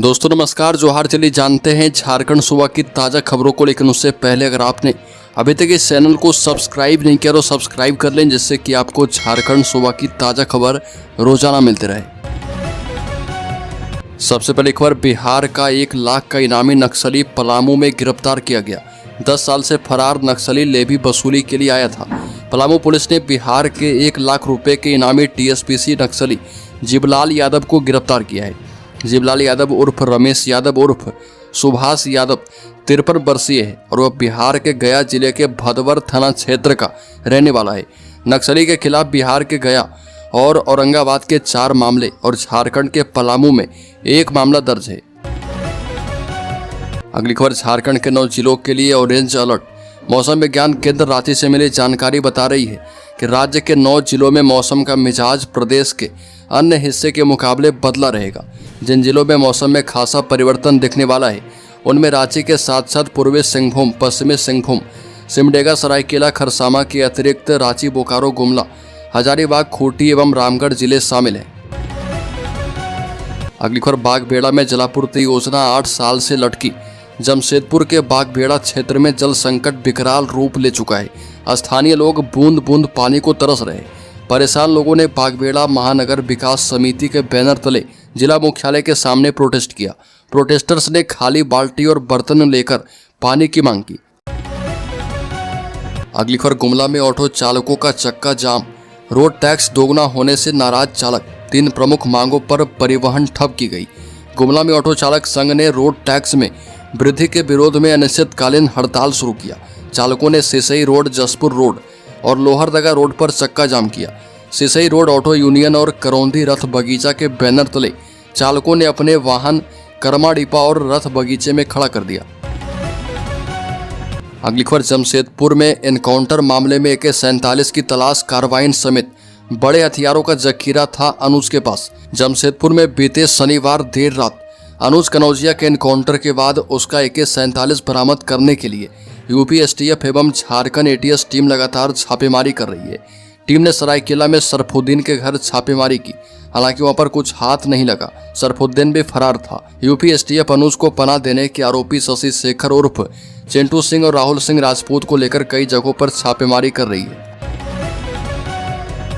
दोस्तों नमस्कार, जोहार। चलिए जानते हैं झारखंड सूबा की ताज़ा खबरों को, लेकिन उससे पहले अगर आपने अभी तक इस चैनल को सब्सक्राइब नहीं किया तो सब्सक्राइब कर लें, जिससे कि आपको झारखंड सूबा की ताज़ा खबर रोजाना मिलती रहे। सबसे पहले एक बार बिहार का 1 लाख का इनामी नक्सली पलामू में गिरफ्तार किया गया। 10 साल से फरार नक्सली लेवी वसूली के लिए आया था। पलामू पुलिस ने बिहार के 1 लाख रुपए के इनामी टीएसपीसी नक्सली जीवलाल यादव को गिरफ्तार किया है। जीवलाल यादव उर्फ रमेश यादव उर्फ सुभाष यादव 53 वर्षीय है और वह बिहार के गया जिले के भदवर थाना क्षेत्र का रहने वाला है। नक्सली के खिलाफ बिहार के गया और औरंगाबाद के 4 मामले और झारखंड के पलामू में 1 मामला दर्ज है। अगली खबर झारखंड के 9 जिलों के लिए ऑरेंज अलर्ट। मौसम विज्ञान केंद्र रांची से मिली जानकारी बता रही है कि राज्य के 9 जिलों में मौसम का मिजाज प्रदेश के अन्य हिस्से के मुकाबले बदला रहेगा। जिन जिलों में मौसम में खासा परिवर्तन दिखने वाला है उनमें रांची के साथ साथ पूर्वी सिंहभूम, पश्चिमी सिंहभूम, सिमडेगा, सरायकेला, खरसावां के अतिरिक्त रांची, बोकारो, गुमला, हजारीबाग, खूंटी एवं रामगढ़ जिले शामिल हैं। अगली खबर बागबेड़ा में जलापूर्ति योजना 8 साल से लटकी। जमशेदपुर के बागबेड़ा क्षेत्र में जल संकट विकराल रूप ले चुका है। स्थानीय लोग बूंद बूंद पानी को तरस रहे। परेशान लोगों ने बागबेड़ा महानगर विकास समिति के बैनर तले जिला मुख्यालय के सामने प्रोटेस्ट किया। प्रोटेस्टर्स ने खाली बाल्टी और बर्तन लेकर पानी की मांग की। अगली खबर गुमला में ऑटो चालकों का चक्का जाम। रोड टैक्स दोगुना होने से नाराज चालक। 3 प्रमुख मांगों पर परिवहन ठप की गई। गुमला में ऑटो चालक संघ ने रोड टैक्स में वृद्धि के विरोध में अनिश्चितकालीन हड़ताल शुरू किया। चालकों ने सिसई रोड, जसपुर रोड और लोहरदगा रोड पर चक्का जाम किया। सिसई रोड ऑटो यूनियन और करौंदी रथ बगीचा के बैनर तले चालकों ने अपने वाहन करमाडीपा और रथ बगीचे में खड़ा कर दिया। अगली खबर जमशेदपुर में एनकाउंटर मामले में AK-47 की तलाश कार्रवाई समेत बड़े हथियारों का जखीरा था अनुज के पास। जमशेदपुर में बीते शनिवार देर रात अनुज कनौजिया के एनकाउंटर के बाद उसका AK-47 बरामद करने के लिए यूपी STF एवं झारखंड ATS टीम लगातार छापेमारी कर रही है। टीम ने सरायकेला में सरफुद्दीन के घर छापेमारी की, हालांकि वहां पर कुछ हाथ नहीं लगा। सरफुद्दीन भी फरार था। यूपी STF अनुज को पनाह देने के आरोपी शशि शेखर उर्फ चिंटू सिंह और राहुल सिंह राजपूत को लेकर कई जगहों पर छापेमारी कर रही है।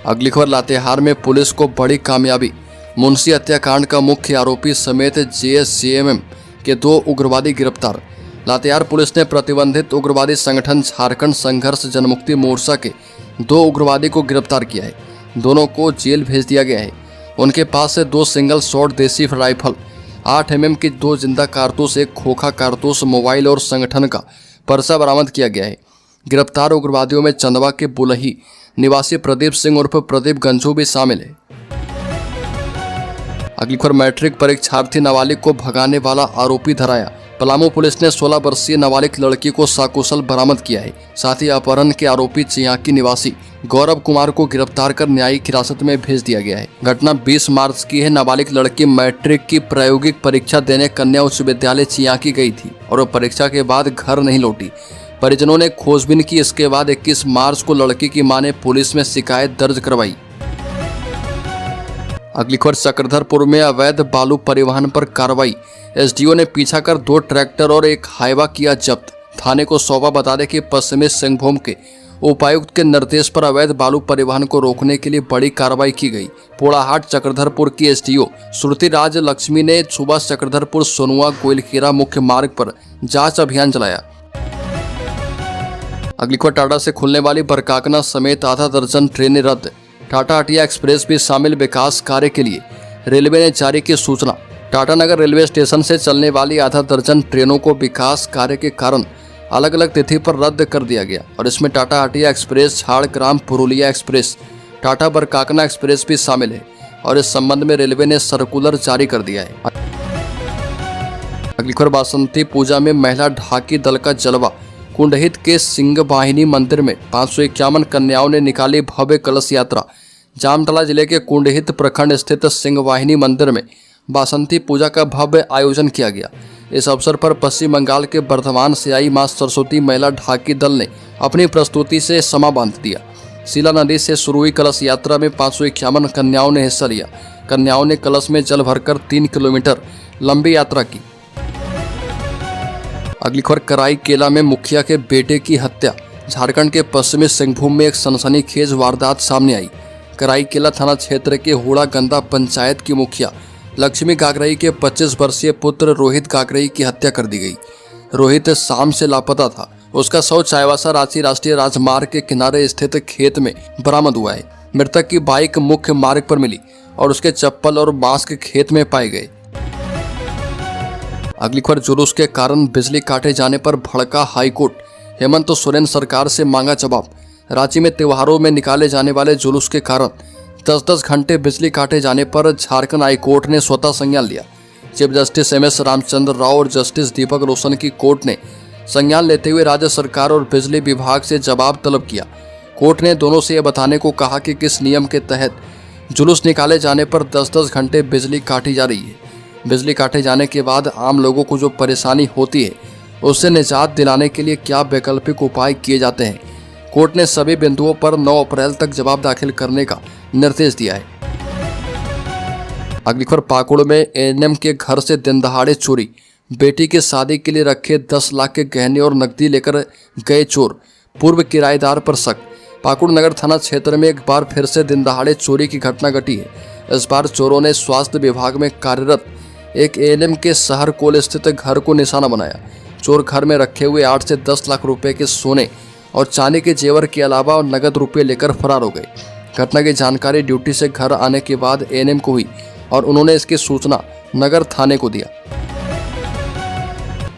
अगली खबर लातेहार में पुलिस को बड़ी कामयाबी। मुंशी हत्याकांड का मुख्य आरोपी समेत JSJMM के 2 उग्रवादी गिरफ्तार। लातेहार पुलिस ने प्रतिबंधित उग्रवादी संगठन झारखंड संघर्ष जनमुक्ति मोर्चा के 2 उग्रवादी को गिरफ्तार किया है। दोनों को जेल भेज दिया गया है। उनके पास से 2 सिंगल शॉट देसी राइफल, 8 mm की 2 जिंदा कारतूस, 1 खोखा कारतूस, मोबाइल और संगठन का पर्चा बरामद किया गया है। गिरफ्तार उग्रवादियों में चंदवा के बुलही निवासी प्रदीप सिंह उर्फ प्रदीप गंजू भी शामिल है। अगली खबर मैट्रिक परीक्षार्थी नाबालिग को भगाने वाला आरोपी धराया। पलामू पुलिस ने 16 वर्षीय नाबालिग लड़की को सकुशल बरामद किया है। साथ ही अपहरण के आरोपी चियाकी निवासी गौरव कुमार को गिरफ्तार कर न्यायिक हिरासत में भेज दिया गया है। घटना 20 मार्च की है। नाबालिग लड़की मैट्रिक की प्रायोगिक परीक्षा देने कन्या उच्च विद्यालय चियाकी गई थी और वह परीक्षा के बाद घर नहीं लौटी। परिजनों ने खोजबीन की। इसके बाद 21 मार्च को लड़की की मां ने पुलिस में शिकायत दर्ज करवाई। अगली खबर चक्रधरपुर में अवैध बालू परिवहन पर कार्रवाई। SDO ने पीछा कर 2 ट्रैक्टर और 1 हाईवा किया जब्त। थाने को सौंपा। बता दें कि पश्चिमी सिंहभूम के उपायुक्त के निर्देश पर अवैध बालू परिवहन को रोकने के लिए बड़ी कार्रवाई की गई। पोड़ाहाट चक्रधरपुर की SDO श्रुति राज लक्ष्मी ने सुबह चक्रधरपुर सोनुआ कोइलकेरा मुख्य मार्ग पर जांच अभियान चलाया। अगली खबर टाटा से खुलने वाली बरकाकना समेत आधा दर्जन ट्रेनें रद्द। टाटा हटिया एक्सप्रेस भी शामिल विकास कार्य के लिए रेलवे ने जारी की सूचना। टाटानगर रेलवे स्टेशन से चलने वाली आधा दर्जन ट्रेनों को विकास कार्य के कारण अलग अलग तिथि पर रद्द कर दिया गया और इसमें Tata Hatia express, Jhargram Purulia express, Tata Barkakana express भी शामिल है और इस संबंध में रेलवे ने सर्कुलर जारी कर दिया है। अगली खबर बासंती पूजा में महिला ढाकी दल का जलवा। कुंडहित के सिंहवाहिनी मंदिर में 551 कन्याओं ने निकाली भव्य कलश यात्रा। जामतला जिले के कुंडहित प्रखंड स्थित सिंहवाहिनी मंदिर में बासंती पूजा का भव्य आयोजन किया गया। इस अवसर पर पश्चिम बंगाल के बर्धमान से आई मां सरस्वती महिला ढाकी दल ने अपनी प्रस्तुति से समा बांध दिया। शिला नदी से शुरू हुई कलश यात्रा में 551 कन्याओं ने हिस्सा लिया। कन्याओं ने कलश में जल भरकर 3 किलोमीटर लंबी यात्रा की। अगली खबर, कराईकेला में मुखिया के बेटे की हत्या। झारखंड के पश्चिमी सिंहभूम में एक सनसनीखेज वारदात सामने आई। कराईकेला थाना क्षेत्र के होड़ा गंदा पंचायत की मुखिया लक्ष्मी गागराई के 25 वर्षीय पुत्र रोहित गागराई की हत्या कर दी गई। रोहित शाम से लापता था। उसका शव चाईबासा रांची राष्ट्रीय राजमार्ग के किनारे स्थित खेत में बरामद हुआ है। मृतक की बाइक मुख्य मार्ग पर मिली और उसके चप्पल और मास्क खेत में पाए गए। अगली खबर, जुलूस के कारण बिजली काटे जाने पर भड़का हाईकोर्ट। हेमंत सोरेन सरकार से मांगा जवाब। रांची में त्योहारों में निकाले जाने वाले जुलूस के कारण 10-10 घंटे बिजली काटे जाने पर झारखंड हाईकोर्ट ने स्वतः संज्ञान लिया। Chief justice MS. Ramachandra Rao और जस्टिस दीपक रोशन की कोर्ट ने संज्ञान लेते हुए राज्य सरकार और बिजली विभाग से जवाब तलब किया। कोर्ट ने दोनों से यह बताने को कहा कि किस नियम के तहत जुलूस निकाले जाने पर 10-10 घंटे बिजली काटी जा रही है। बिजली काटे जाने के बाद आम लोगों को जो परेशानी होती है उससे निजात दिलाने के लिए क्या वैकल्पिक उपाय किए जाते हैं। कोर्ट ने सभी बिंदुओं पर 9 अप्रैल तक जवाब दाखिल करने का निर्देश दिया है। अगली खबर, पाकुड़ में एएनएम के घर से दिनदहाड़े चोरी। बेटी की शादी के लिए रखे 10 लाख के गहने और नकदी लेकर गए चोर। पूर्व किराएदार पर शक। पाकुड़ नगर थाना क्षेत्र में एक बार फिर से दिनदहाड़े चोरी की घटना घटी है। इस बार चोरों ने स्वास्थ्य विभाग में कार्यरत एक एएनएम के शहर कोल स्थित घर को निशाना बनाया। चोर घर में रखे हुए 8 से 10 लाख रुपए के सोने और चांदी के जेवर के अलावा और नगद रुपए लेकर फरार हो गए। घटना की जानकारी ड्यूटी से घर आने के बाद एएनएम को हुई और उन्होंने इसकी सूचना नगर थाने को दिया।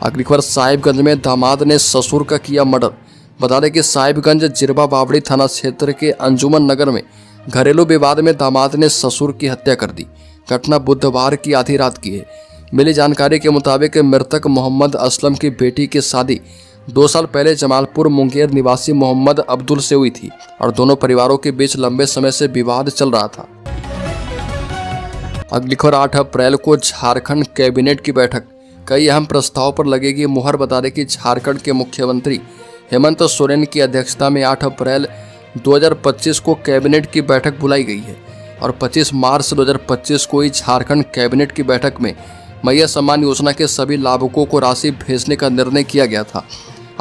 अगली खबर, साहिबगंज में दामाद ने ससुर का किया मर्डर। बता दें कि साहिबगंज जिरबा बावड़ी थाना क्षेत्र के अंजुमन नगर में घरेलू विवाद में दामाद ने ससुर की हत्या कर दी। घटना बुधवार की आधी रात की है। मिली जानकारी के मुताबिक मृतक मोहम्मद असलम की बेटी की शादी 2 साल पहले जमालपुर मुंगेर निवासी मोहम्मद अब्दुल से हुई थी और दोनों परिवारों के बीच लंबे समय से विवाद चल रहा था। अगली खबर, 8 अप्रैल को झारखंड कैबिनेट की बैठक। कई अहम प्रस्ताव पर लगेगी मुहर। बता दें कि झारखंड के मुख्यमंत्री हेमंत सोरेन की अध्यक्षता में 8 अप्रैल 2025 को कैबिनेट की बैठक बुलाई गई है और 25 मार्च 2025 को ही झारखंड कैबिनेट की बैठक में मैया सम्मान योजना के सभी लाभुकों को राशि भेजने का निर्णय किया गया था।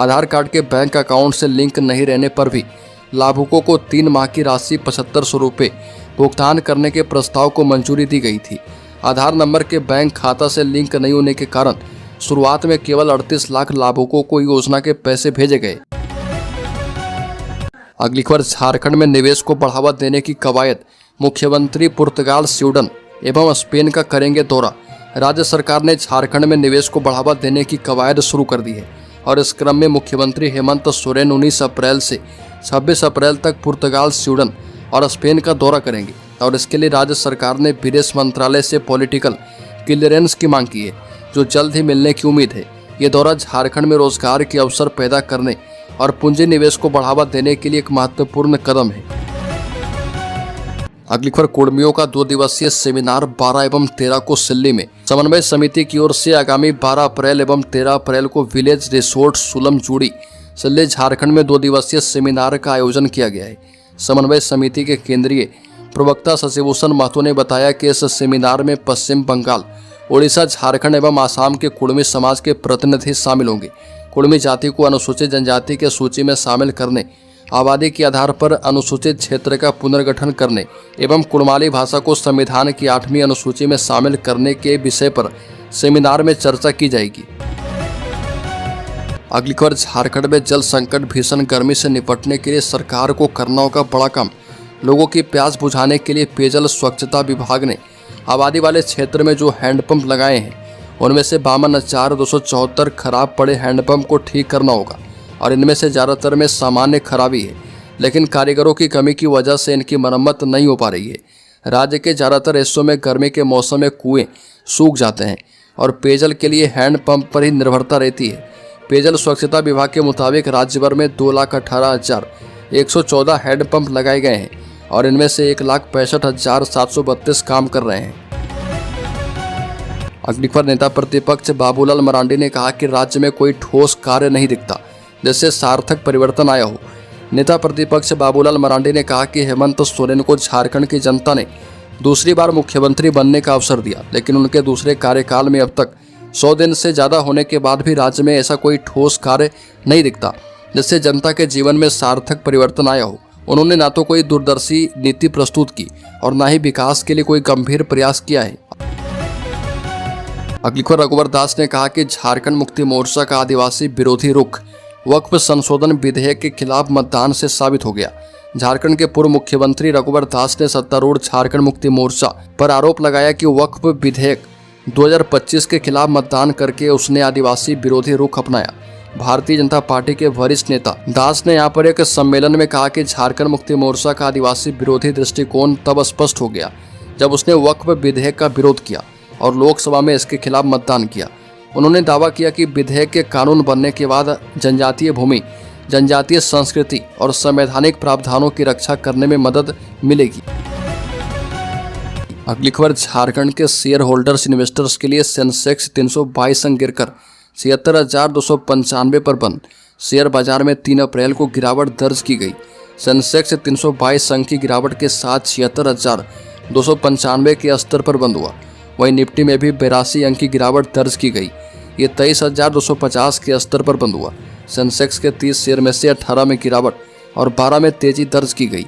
आधार कार्ड के बैंक अकाउंट से लिंक नहीं रहने पर भी लाभुकों को 3 माह की राशि 7500 रुपये भुगतान करने के प्रस्ताव को मंजूरी दी गई थी। आधार नंबर के बैंक खाता से लिंक नहीं होने के कारण शुरुआत में केवल 38 लाख लाभुकों को योजना के पैसे भेजे गए। अगली खबर, झारखंड में निवेश को बढ़ावा देने की कवायद। मुख्यमंत्री पुर्तगाल, स्वीडन एवं स्पेन का करेंगे दौरा। राज्य सरकार ने झारखंड में निवेश को बढ़ावा देने की कवायद शुरू कर दी है और इस क्रम में मुख्यमंत्री हेमंत सोरेन 19 अप्रैल से 26 अप्रैल तक पुर्तगाल, स्वीडन और स्पेन का दौरा करेंगे और इसके लिए राज्य सरकार ने विदेश मंत्रालय से पॉलिटिकल क्लियरेंस की मांग की है, जो जल्द ही मिलने की उम्मीद है। ये दौरा झारखंड में रोजगार के अवसर पैदा करने और पूंजी निवेश को बढ़ावा देने के लिए एक महत्वपूर्ण कदम है। अगली खबर, कुर्मियों का 2 दिवसीय सेमिनार 12 एवं 13 को सिल्ली में। समन्वय समिति की ओर से आगामी 12 अप्रैल एवं 13 अप्रैल को विलेज रिसोर्ट सुलम चूड़ी सिल्ली झारखंड में 2 दिवसीय सेमिनार का आयोजन किया गया है। समन्वय समिति के केंद्रीय प्रवक्ता शशिभूषण महतो ने बताया कि इस सेमिनार में पश्चिम बंगाल, ओडिशा, झारखंड एवं आसाम के कुर्मी समाज के प्रतिनिधि शामिल होंगे। कुर्मी जाति को अनुसूचित जनजाति के सूची में शामिल करने, आबादी के आधार पर अनुसूचित क्षेत्र का पुनर्गठन करने एवं कुड़माली भाषा को संविधान की 8वीं अनुसूची में शामिल करने के विषय पर सेमिनार में चर्चा की जाएगी। अगली खबर, झारखंड में जल संकट, भीषण गर्मी से निपटने के लिए सरकार को करना होगा बड़ा काम। लोगों की प्यास बुझाने के लिए पेयजल स्वच्छता विभाग ने आबादी वाले क्षेत्र में जो हैंडपंप लगाए हैं उनमें से 52,274 खराब पड़े हैंडपंप को ठीक करना होगा और इनमें से ज़्यादातर में सामान्य खराबी है, लेकिन कारीगरों की कमी की वजह से इनकी मरम्मत नहीं हो पा रही है। राज्य के ज़्यादातर हिस्सों में गर्मी के मौसम में कुएं सूख जाते हैं और पेयजल के लिए हैंडपंप पर ही निर्भरता रहती है। पेयजल स्वच्छता विभाग के मुताबिक राज्य भर में 2,18,114 हैंडपंप लगाए गए हैं और इनमें से 1,65,732 काम कर रहे हैं। अगली खबर, नेता प्रतिपक्ष बाबूलाल मरांडी ने कहा कि राज्य में कोई ठोस कार्य नहीं दिखता जिससे सार्थक परिवर्तन आया हो। नेता प्रतिपक्ष बाबूलाल मरांडी ने कहा कि हेमंत सोरेन को झारखंड की जनता ने दूसरी बार मुख्यमंत्री बनने का अवसर दिया, लेकिन उनके दूसरे कार्यकाल में अब तक 100 दिन से ज़्यादा होने के बाद भी राज्य में ऐसा कोई ठोस कार्य नहीं दिखता जिससे जनता के जीवन में सार्थक परिवर्तन आया हो। उन्होंने ना तो कोई दूरदर्शी नीति प्रस्तुत की और ना ही विकास के लिए कोई गंभीर प्रयास किया है। अगली खबर, रघुवर दास ने कहा कि झारखंड मुक्ति मोर्चा का आदिवासी विरोधी रुख वक्फ संशोधन विधेयक के खिलाफ मतदान से साबित हो गया। झारखंड के पूर्व मुख्यमंत्री रघुवर दास ने सत्तारूढ़ झारखंड मुक्ति मोर्चा पर आरोप लगाया कि वक्फ विधेयक 2025 के खिलाफ मतदान करके उसने आदिवासी विरोधी रुख अपनाया। भारतीय जनता पार्टी के वरिष्ठ नेता दास ने यहां पर एक सम्मेलन में कहा कि झारखंड मुक्ति मोर्चा का आदिवासी विरोधी दृष्टिकोण तब स्पष्ट हो गया जब उसने वक्फ विधेयक का विरोध किया और लोकसभा में इसके खिलाफ मतदान किया। उन्होंने दावा किया कि विधेयक के कानून बनने के बाद जनजातीय भूमि, जनजातीय संस्कृति और संवैधानिक प्रावधानों की रक्षा करने में मदद मिलेगी। अगली खबर, झारखंड के शेयर होल्डर्स इन्वेस्टर्स के लिए सेंसेक्स 322 अंक गिरकर 76,295 पर बंद। शेयर बाजार में 3 अप्रैल को गिरावट दर्ज की गई। सेंसेक्स 322 अंक की गिरावट के साथ 76,295 के स्तर पर बंद हुआ। वहीं निफ्टी में भी 82 अंक की गिरावट दर्ज की गई। ये 23,250 के स्तर पर बंद हुआ। सेंसेक्स के 30 शेयर में से 18 में गिरावट और 12 में तेजी दर्ज की गई।